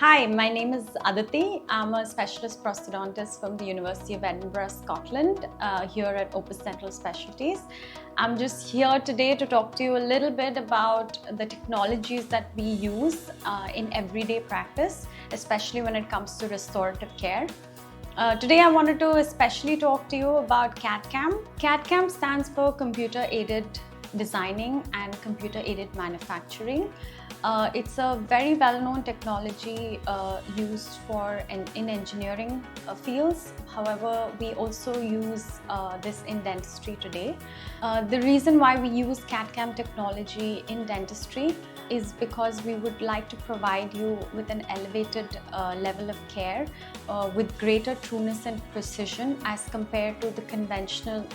Hi, my name is Aditi. I'm a specialist prosthodontist from the University of Edinburgh, Scotland, here at Opus Dental Specialities. I'm just here today to talk to you a little bit about the technologies that we use in everyday practice, especially when it comes to restorative care. Today I wanted to especially talk to you about CAD-CAM. CAD-CAM stands for Computer Aided Designing and Computer Aided Manufacturing. It's a very well-known technology used in engineering fields. However, we also use this in dentistry today. The reason why we use CAD-CAM technology in dentistry is because we would like to provide you with an elevated level of care with greater trueness and precision as compared to the conventional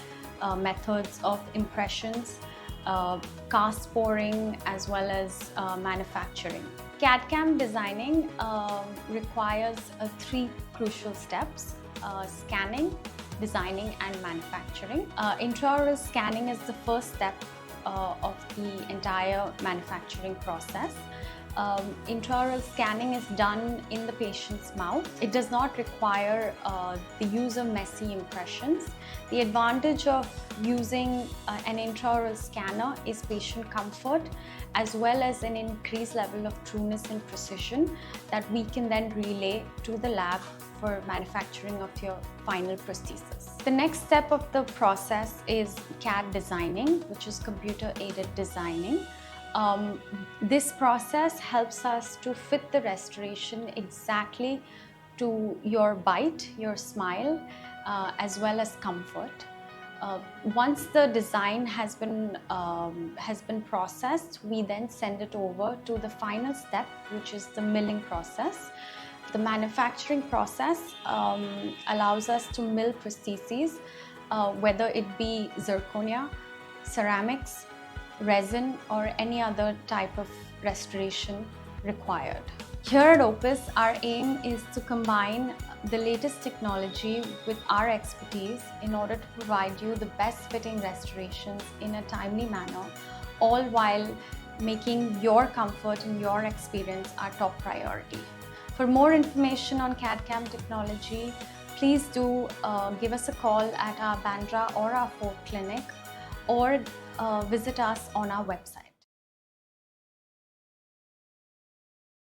methods of impressions, cast pouring, as well as manufacturing. CAD-CAM designing requires three crucial steps: scanning, designing, and manufacturing. Intraoral scanning is the first step of the entire manufacturing process. Intraoral scanning is done in the patient's mouth. It does not require the use of messy impressions. The advantage of using an intraoral scanner is patient comfort, as well as an increased level of trueness and precision that we can then relay to the lab for manufacturing of your final prosthesis. The next step of the process is CAD designing, which is computer aided designing. This process helps us to fit the restoration exactly to your bite, your smile, as well as comfort. Once the design has been processed, we then send it over to the final step, which is the milling process. The manufacturing process allows us to mill prostheses, whether it be zirconia, ceramics, resin, or any other type of restoration required. Here at Opus, our aim is to combine the latest technology with our expertise in order to provide you the best fitting restorations in a timely manner, all while making your comfort and your experience our top priority. For more information on CAD-CAM technology, please do give us a call at our Bandra or our Fort Clinic, or visit us on our website.